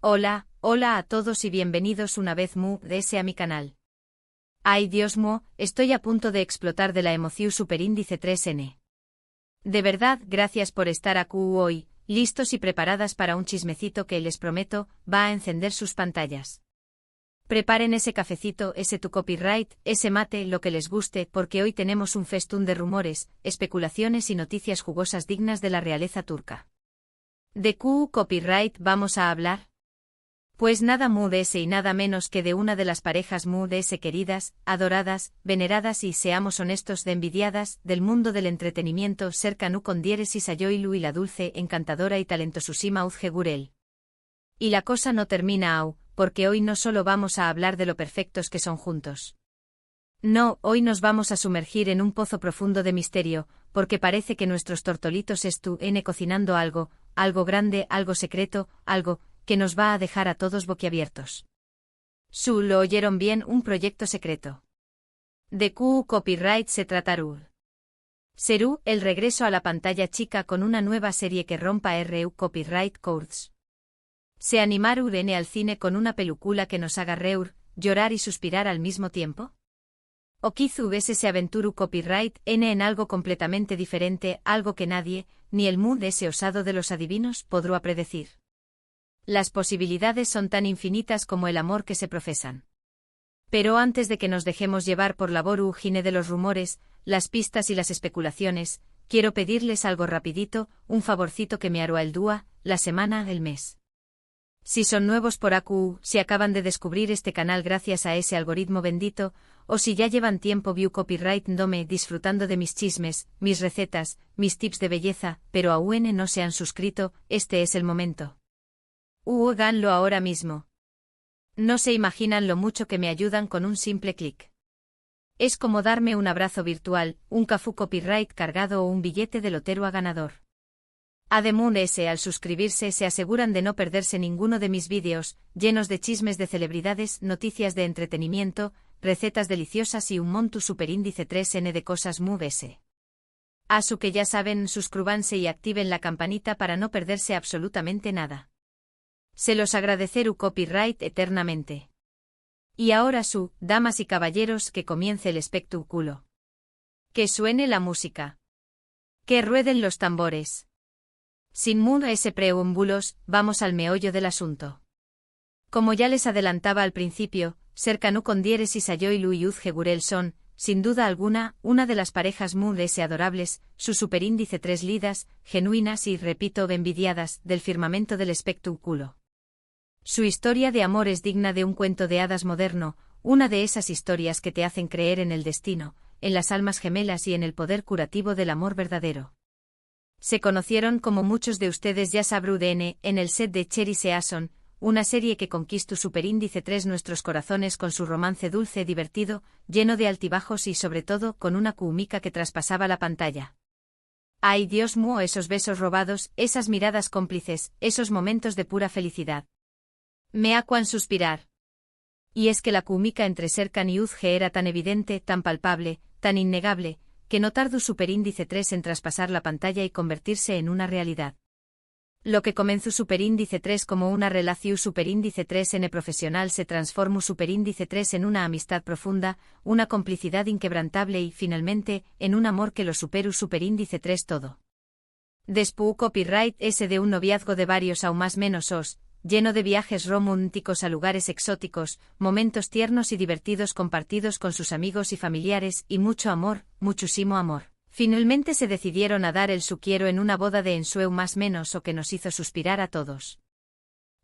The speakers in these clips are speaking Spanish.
Hola a todos y bienvenidos una vez a mi canal. Ay Dios mío, estoy a punto de explotar de la emoción superíndice 3N. De verdad, gracias por estar aquí hoy, listos y preparadas para un chismecito que les prometo, va a encender sus pantallas. Preparen ese cafecito, ese tu copyright, ese mate, lo que les guste, porque hoy tenemos un festún de rumores, especulaciones y noticias jugosas dignas de la realeza turca. ¿De qué copyright vamos a hablar? Pues nada y nada menos que de una de las parejas queridas, adoradas, veneradas y, seamos honestos, de envidiadas, del mundo del entretenimiento, Serkan Okondieres y Sayoilu y la dulce, encantadora y talentosísima Uzge Gürel. Y la cosa no termina aún, porque hoy no solo vamos a hablar de lo perfectos que son juntos. No, hoy nos vamos a sumergir en un pozo profundo de misterio, porque parece que nuestros tortolitos están cocinando algo grande, algo secreto, algo que nos va a dejar a todos boquiabiertos. Lo oyeron bien, un proyecto secreto. ¿De qué copyright se tratará? Será el regreso a la pantalla chica con una nueva serie que rompa RU Copyright Codes. ¿Se animará al cine con una película que nos haga reír, llorar y suspirar al mismo tiempo? ¿O quizá se aventuru copyright en algo completamente diferente, algo que nadie, ni el ese osado de los adivinos, podrá predecir? Las posibilidades son tan infinitas como el amor que se profesan. Pero antes de que nos dejemos llevar por la voragine de los rumores, las pistas y las especulaciones, quiero pedirles algo rapidito, un favorcito que me hará el día, la semana, el mes. Si son nuevos por aquí, si acaban de descubrir este canal gracias a ese algoritmo bendito, o si ya llevan tiempo view copyright dome disfrutando de mis chismes, mis recetas, mis tips de belleza, pero aún no se han suscrito, este es el momento. Háganlo ahora mismo. No se imaginan lo mucho que me ayudan con un simple clic. Es como darme un abrazo virtual, un cafú copyright cargado o un billete de lotero a ganador. Además, al suscribirse se aseguran de no perderse ninguno de mis vídeos, llenos de chismes de celebridades, noticias de entretenimiento, recetas deliciosas y un monto superíndice 3N de cosas ese. Así que ya saben, suscríbanse y activen la campanita para no perderse absolutamente nada. Se los agradeceré copyright eternamente. Y ahora damas y caballeros, que comience el espectáculo. Que suene la música. Que rueden los tambores. Sin ese preámbulos, vamos al meollo del asunto. Como ya les adelantaba al principio, Serkan Okondieres y Sayoilu y Uzge Gürel son, sin duda alguna, una de las parejas ese adorables, su superíndice 3 lidas, genuinas y, repito, envidiadas, del firmamento del espectáculo. Su historia de amor es digna de un cuento de hadas moderno, una de esas historias que te hacen creer en el destino, en las almas gemelas y en el poder curativo del amor verdadero. Se conocieron, como muchos de ustedes ya sabrán, en el set de Cherry Season, una serie que conquistó superíndice 3 nuestros corazones con su romance dulce, divertido, lleno de altibajos y sobre todo con una química que traspasaba la pantalla. Ay Dios mío, esos besos robados, esas miradas cómplices, esos momentos de pura felicidad. Me hacuan suspirar. Y es que la química entre Serkan y Uzge era tan evidente, tan palpable, tan innegable, que no tardó superíndice 3 en traspasar la pantalla y convertirse en una realidad. Lo que comenzó superíndice 3 como una relación superíndice 3N profesional se transformó superíndice 3 en una amistad profunda, una complicidad inquebrantable y, finalmente, en un amor que lo superó superíndice 3 todo. Después copyright ese de un noviazgo de varios aún más menos lleno de viajes románticos a lugares exóticos, momentos tiernos y divertidos compartidos con sus amigos y familiares, y mucho amor, muchísimo amor. Finalmente se decidieron a dar el su quiero en una boda de ensueu más menos que nos hizo suspirar a todos.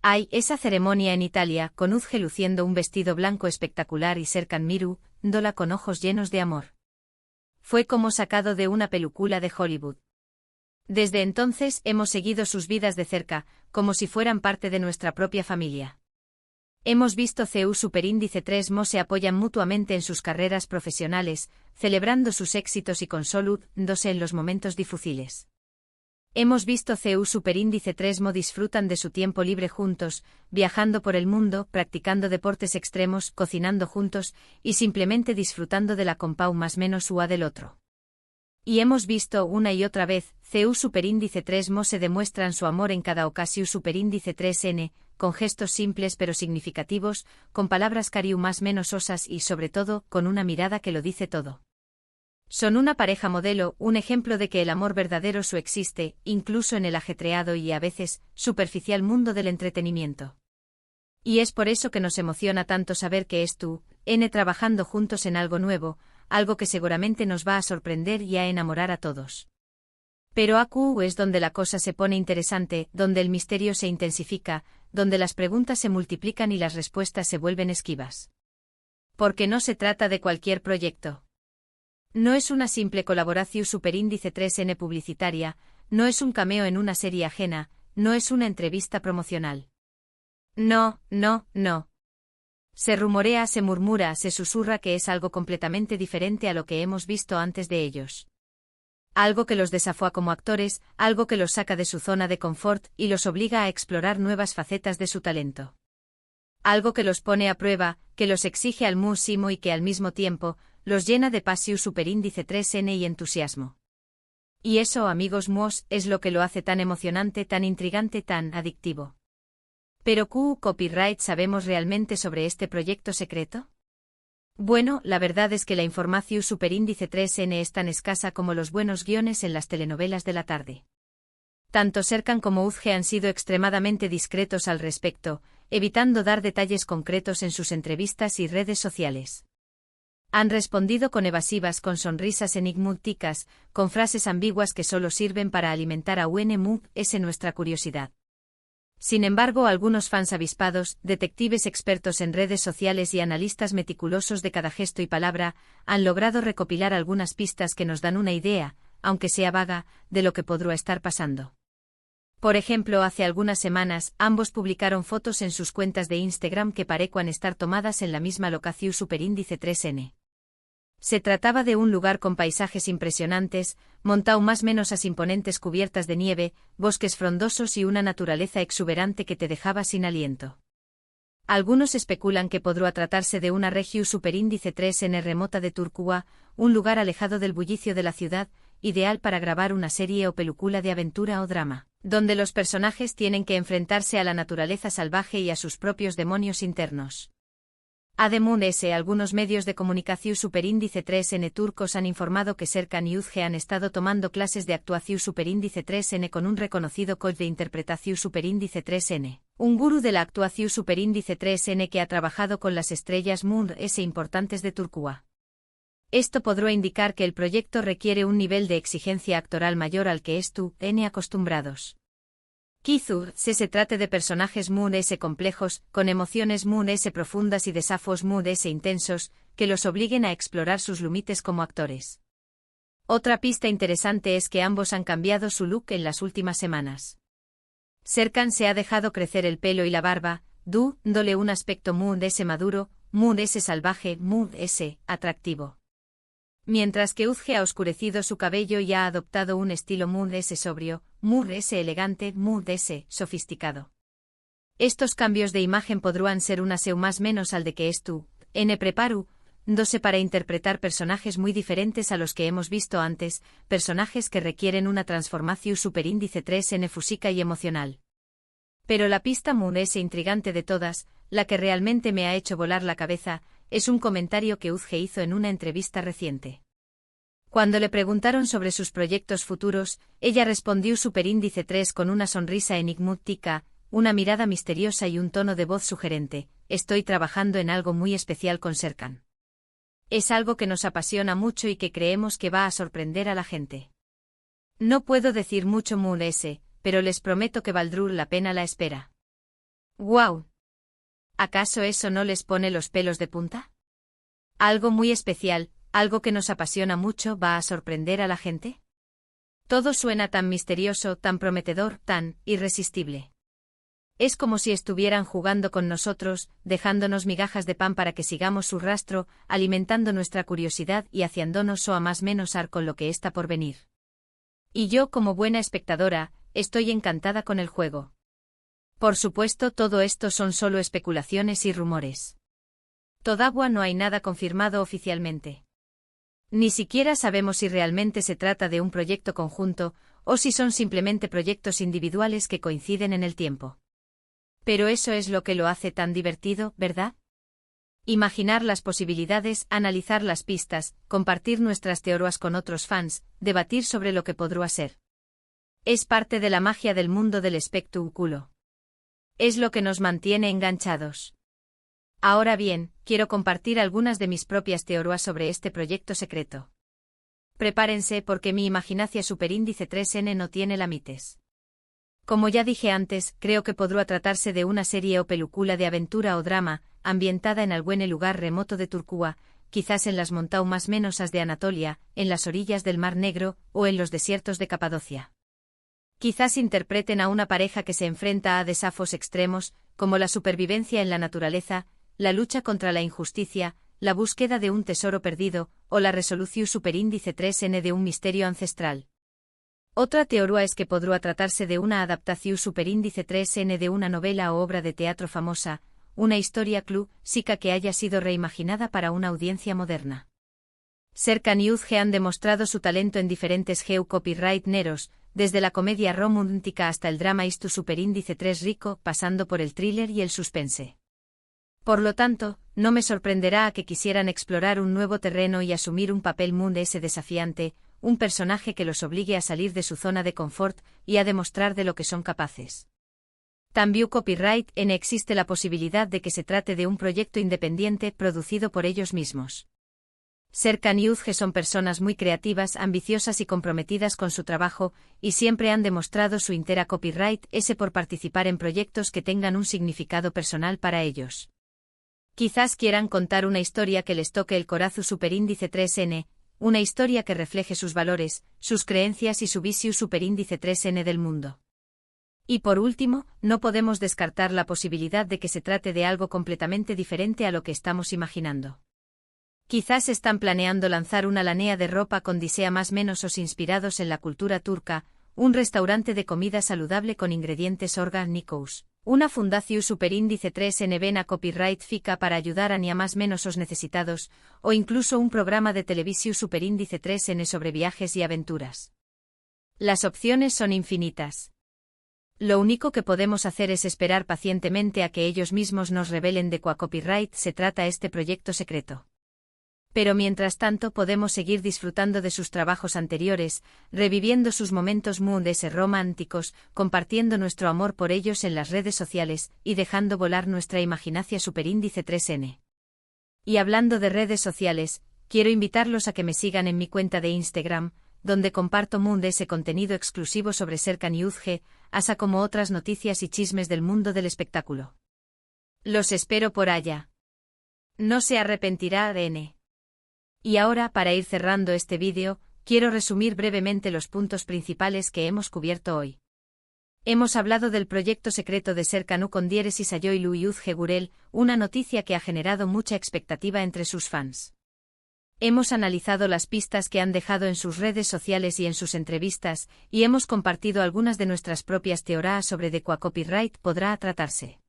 Ay, esa ceremonia en Italia, con Uzge luciendo un vestido blanco espectacular y Serkan mirándola con ojos llenos de amor. Fue como sacado de una película de Hollywood. Desde entonces hemos seguido sus vidas de cerca, como si fueran parte de nuestra propia familia. Hemos visto CU superíndice 3 se apoyan mutuamente en sus carreras profesionales, celebrando sus éxitos y consolándose en los momentos difíciles. Hemos visto CU superíndice 3 disfrutan de su tiempo libre juntos, viajando por el mundo, practicando deportes extremos, cocinando juntos, y simplemente disfrutando de la compau más menos ua del otro. Y hemos visto una y otra vez, CU superíndice 3 se demuestran su amor en cada ocasión superíndice 3N, con gestos simples pero significativos, con palabras cariu más menos osas y, sobre todo, con una mirada que lo dice todo. Son una pareja modelo, un ejemplo de que el amor verdadero existe, incluso en el ajetreado y, a veces, superficial mundo del entretenimiento. Y es por eso que nos emociona tanto saber que tú, trabajando juntos en algo nuevo, algo que seguramente nos va a sorprender y a enamorar a todos. Pero aquí es donde la cosa se pone interesante, donde el misterio se intensifica, donde las preguntas se multiplican y las respuestas se vuelven esquivas. Porque no se trata de cualquier proyecto. No es una simple colaboración superíndice 3N publicitaria, no es un cameo en una serie ajena, no es una entrevista promocional. No. Se rumorea, se murmura, se susurra que es algo completamente diferente a lo que hemos visto antes de ellos. Algo que los desafía como actores, algo que los saca de su zona de confort y los obliga a explorar nuevas facetas de su talento. Algo que los pone a prueba, que los exige al máximo y que al mismo tiempo los llena de pasión superíndice 3N y entusiasmo. Y eso, amigos míos, es lo que lo hace tan emocionante, tan intrigante, tan adictivo. ¿Pero qué copyright sabemos realmente sobre este proyecto secreto? Bueno, la verdad es que la información superíndice 3N es tan escasa como los buenos guiones en las telenovelas de la tarde. Tanto Serkan como UZG han sido extremadamente discretos al respecto, evitando dar detalles concretos en sus entrevistas y redes sociales. Han respondido con evasivas, con sonrisas enigmáticas, con frases ambiguas que solo sirven para alimentar a nuestra curiosidad. Sin embargo, algunos fans avispados, detectives expertos en redes sociales y analistas meticulosos de cada gesto y palabra, han logrado recopilar algunas pistas que nos dan una idea, aunque sea vaga, de lo que podría estar pasando. Por ejemplo, hace algunas semanas, ambos publicaron fotos en sus cuentas de Instagram que parecían estar tomadas en la misma locación superíndice 3N. Se trataba de un lugar con paisajes impresionantes, montado más o menos a imponentes cubiertas de nieve, bosques frondosos y una naturaleza exuberante que te dejaba sin aliento. Algunos especulan que podría tratarse de una región superíndice 3N remota de Turquía, un lugar alejado del bullicio de la ciudad, ideal para grabar una serie o película de aventura o drama, donde los personajes tienen que enfrentarse a la naturaleza salvaje y a sus propios demonios internos. Además, algunos medios de comunicación superíndice 3N turcos han informado que Serkan y UZG han estado tomando clases de actuación superíndice 3N con un reconocido coach de interpretación superíndice 3N, un gurú de la actuación superíndice 3N que ha trabajado con las estrellas importantes de Turquía. Esto podría indicar que el proyecto requiere un nivel de exigencia actoral mayor al que acostumbrados. Quizás se trate de personajes complejos, con emociones profundas y desafíos intensos, que los obliguen a explorar sus límites como actores. Otra pista interesante es que ambos han cambiado su look en las últimas semanas. Serkan se ha dejado crecer el pelo y la barba, dándole un aspecto maduro, salvaje, atractivo. Mientras que UZG ha oscurecido su cabello y ha adoptado un estilo sobrio, elegante, sofisticado. Estos cambios de imagen podrían ser un aseo más menos al de que preparu, dándose para interpretar personajes muy diferentes a los que hemos visto antes, personajes que requieren una transformación superíndice 3N física y emocional. Pero la pista intrigante de todas, la que realmente me ha hecho volar la cabeza, es un comentario que UZG hizo en una entrevista reciente. Cuando le preguntaron sobre sus proyectos futuros, ella respondió superíndice 3 con una sonrisa enigmática, una mirada misteriosa y un tono de voz sugerente: estoy trabajando en algo muy especial con Serkan. Es algo que nos apasiona mucho y que creemos que va a sorprender a la gente. No puedo decir mucho pero les prometo que valdrá la pena la espera. ¡Guau! ¿Acaso eso no les pone los pelos de punta? Algo muy especial, algo que nos apasiona mucho, ¿va a sorprender a la gente? Todo suena tan misterioso, tan prometedor, tan irresistible. Es como si estuvieran jugando con nosotros, dejándonos migajas de pan para que sigamos su rastro, alimentando nuestra curiosidad y haciéndonos a más menos con lo que está por venir. Y yo, como buena espectadora, estoy encantada con el juego. Por supuesto, todo esto son solo especulaciones y rumores. Todavía no hay nada confirmado oficialmente. Ni siquiera sabemos si realmente se trata de un proyecto conjunto, o si son simplemente proyectos individuales que coinciden en el tiempo. Pero eso es lo que lo hace tan divertido, ¿verdad? Imaginar las posibilidades, analizar las pistas, compartir nuestras teorías con otros fans, debatir sobre lo que podrá ser. Es parte de la magia del mundo del espectáculo. Es lo que nos mantiene enganchados. Ahora bien, quiero compartir algunas de mis propias teorías sobre este proyecto secreto. Prepárense porque mi imaginación superíndice 3N no tiene límites. Como ya dije antes, creo que podrá tratarse de una serie o película de aventura o drama, ambientada en algún lugar remoto de Turquía, quizás en las montañas más menosas de Anatolia, en las orillas del Mar Negro, o en los desiertos de Capadocia. Quizás interpreten a una pareja que se enfrenta a desafíos extremos, como la supervivencia en la naturaleza, la lucha contra la injusticia, la búsqueda de un tesoro perdido, o la resolución superíndice 3N de un misterio ancestral. Otra teoría es que podrá tratarse de una adaptación superíndice 3N de una novela o obra de teatro famosa, una historia clásica que haya sido reimaginada para una audiencia moderna. Serkan y Uzge han demostrado su talento en diferentes copyright neros, desde la comedia romántica hasta el drama istu superíndice 3 rico, pasando por el thriller y el suspense. Por lo tanto, no me sorprenderá a que quisieran explorar un nuevo terreno y asumir un papel muy desafiante, un personaje que los obligue a salir de su zona de confort y a demostrar de lo que son capaces. También copyright N existe la posibilidad de que se trate de un proyecto independiente producido por ellos mismos. Serkan y Uzge son personas muy creativas, ambiciosas y comprometidas con su trabajo, y siempre han demostrado su entera copyright S por participar en proyectos que tengan un significado personal para ellos. Quizás quieran contar una historia que les toque el corazón superíndice 3N, una historia que refleje sus valores, sus creencias y su visión superíndice 3N del mundo. Y por último, no podemos descartar la posibilidad de que se trate de algo completamente diferente a lo que estamos imaginando. Quizás están planeando lanzar una línea de ropa con diseños más menos inspirados en la cultura turca, un restaurante de comida saludable con ingredientes orgánicos, una fundación superíndice 3N vena copyright FICA para ayudar a ni más menos os necesitados, o incluso un programa de televisión superíndice 3N sobre viajes y aventuras. Las opciones son infinitas. Lo único que podemos hacer es esperar pacientemente a que ellos mismos nos revelen de cuál copyright se trata este proyecto secreto. Pero mientras tanto podemos seguir disfrutando de sus trabajos anteriores, reviviendo sus momentos muy románticos, compartiendo nuestro amor por ellos en las redes sociales, y dejando volar nuestra imaginación superíndice 3N. Y hablando de redes sociales, quiero invitarlos a que me sigan en mi cuenta de Instagram, donde comparto ese contenido exclusivo sobre Serkan y Uzge, así como otras noticias y chismes del mundo del espectáculo. Los espero por allá. No se arrepentirá de N. Y ahora, para ir cerrando este vídeo, quiero resumir brevemente los puntos principales que hemos cubierto hoy. Hemos hablado del proyecto secreto de Serkan Ukondieres y Sayoylu y Uzge Gurel, una noticia que ha generado mucha expectativa entre sus fans. Hemos analizado las pistas que han dejado en sus redes sociales y en sus entrevistas, y hemos compartido algunas de nuestras propias teorías sobre de cuál copyright podrá tratarse.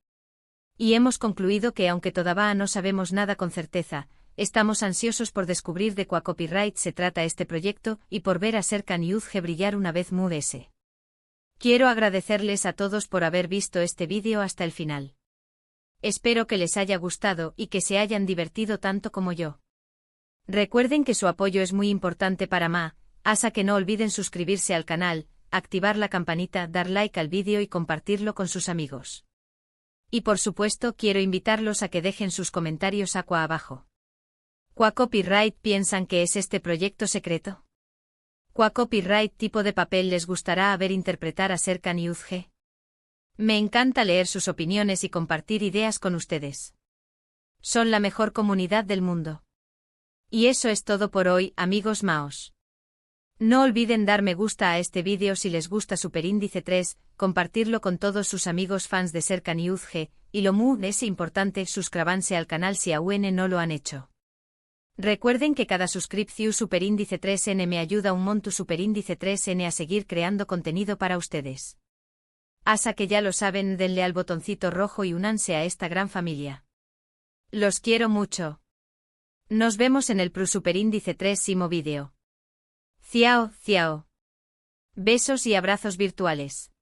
Y hemos concluido que aunque todavía no sabemos nada con certeza, estamos ansiosos por descubrir de cuál copyright se trata este proyecto y por ver a Serkan y Uzge brillar una vez más. Quiero agradecerles a todos por haber visto este vídeo hasta el final. Espero que les haya gustado y que se hayan divertido tanto como yo. Recuerden que su apoyo es muy importante para mí, así que no olviden suscribirse al canal, activar la campanita, dar like al vídeo y compartirlo con sus amigos. Y por supuesto quiero invitarlos a que dejen sus comentarios acá abajo. ¿Cuál copyright piensan que es este proyecto secreto? ¿Cuál copyright tipo de papel les gustará ver interpretar a Serkan y Uzge? Me encanta leer sus opiniones y compartir ideas con ustedes. Son la mejor comunidad del mundo. Y eso es todo por hoy, amigos maos. No olviden dar me gusta a este vídeo si les gusta Superíndice 3, compartirlo con todos sus amigos fans de Serkan y Uzge, y lo muy es importante suscríbanse al canal si aún no lo han hecho. Recuerden que cada suscripción superíndice 3N me ayuda un monto superíndice 3N a seguir creando contenido para ustedes. Hasta que ya lo saben, denle al botoncito rojo y únanse a esta gran familia. Los quiero mucho. Nos vemos en el superíndice 3 vídeo. Ciao, ciao. Besos y abrazos virtuales.